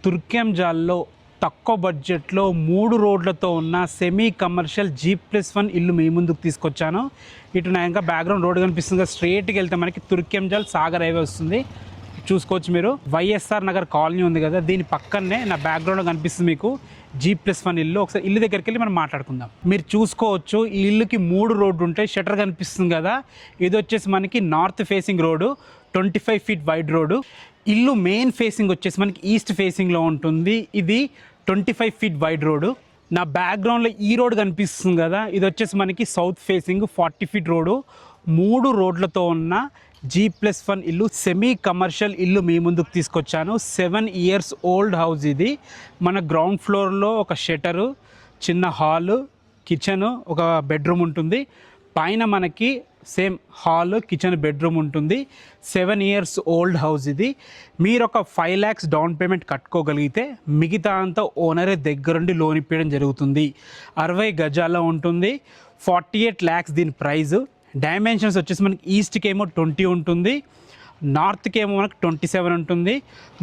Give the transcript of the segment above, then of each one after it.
తుర్కెంజాల్లో తక్కువ బడ్జెట్లో 3 రోడ్లతో ఉన్న సెమీ కమర్షియల్ G+1 ఇల్లు మీ ముందుకు తీసుకొచ్చాను. ఇటు నా ఇంకా బ్యాక్గ్రౌండ్ రోడ్ కనిపిస్తుంది. స్ట్రైట్కి వెళ్తే మనకి తుర్కెంజాల్ సాగర్ హైవే వస్తుంది. చూసుకోవచ్చు మీరు. వైఎస్ఆర్ నగర్ కాలనీ ఉంది కదా, దీని పక్కనే నా బ్యాక్గ్రౌండ్లో కనిపిస్తుంది మీకు G+1 ఇల్లు. ఒకసారి ఇల్లు దగ్గరికి వెళ్ళి మనం మాట్లాడుకుందాం. మీరు చూసుకోవచ్చు ఈ ఇల్లుకి 3 రోడ్డు ఉంటాయి. షటర్ కనిపిస్తుంది కదా, ఇది వచ్చేసి మనకి north facing road, 25 feet wide road. ఇల్లు మెయిన్ ఫేసింగ్ వచ్చేసి మనకి ఈస్ట్ ఫేసింగ్లో ఉంటుంది. ఇది 25 ఫీట్ వైడ్ రోడ్డు. నా బ్యాక్గ్రౌండ్లో ఈ రోడ్ కనిపిస్తుంది కదా, ఇది వచ్చేసి మనకి సౌత్ ఫేసింగ్ 40 ఫీట్ రోడ్డు. 3 రోడ్లతో ఉన్న G+1 ఇల్లు, సెమీ కమర్షియల్ ఇల్లు మీ ముందుకు తీసుకొచ్చాను. 7 ఇయర్స్ ఓల్డ్ హౌస్ ఇది. మన గ్రౌండ్ ఫ్లోర్లో ఒక షటరు, చిన్న హాలు, కిచెను, ఒక బెడ్రూమ్ ఉంటుంది. పైన మనకి సేమ్ హాల్, కిచెన్, బెడ్రూమ్ ఉంటుంది. 7 ఇయర్స్ ఓల్డ్ హౌస్ ఇది. మీరు ఒక 5 lakhs డౌన్ పేమెంట్ కట్టుకోగలిగితే మిగతా అంతా ఓనరే దగ్గరుండి లోన్ ఇప్పించడం జరుగుతుంది. 60 గజాల్లో ఉంటుంది. 48 lakhs దీని ప్రైజు. డైమెన్షన్స్ వచ్చేసి మనకి ఈస్ట్కి ఏమో 20 ఉంటుంది, నార్త్కి ఏమో మనకు 27 ఉంటుంది.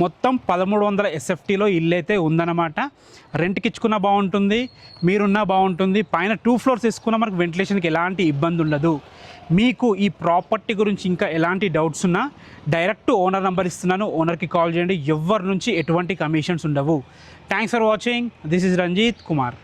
మొత్తం 1300 SFTలో ఇల్లు అయితే ఉందన్నమాట. రెంట్కి ఇచ్చుకున్నా బాగుంటుంది, మీరున్నా బాగుంటుంది. పైన 2 floors వేసుకున్నా మనకు వెంటిలేషన్కి ఎలాంటి ఇబ్బంది ఉండదు. మీకు ఈ ప్రాపర్టీ గురించి ఇంకా ఎలాంటి డౌట్స్ ఉన్నా డైరెక్ట్ ఓనర్ నెంబర్ ఇస్తున్నాను, ఓనర్కి కాల్ చేయండి. ఎవరి నుంచి ఎటువంటి కమిషన్స్ ఉండవు. Thanks for watching. This is Ranjit Kumar.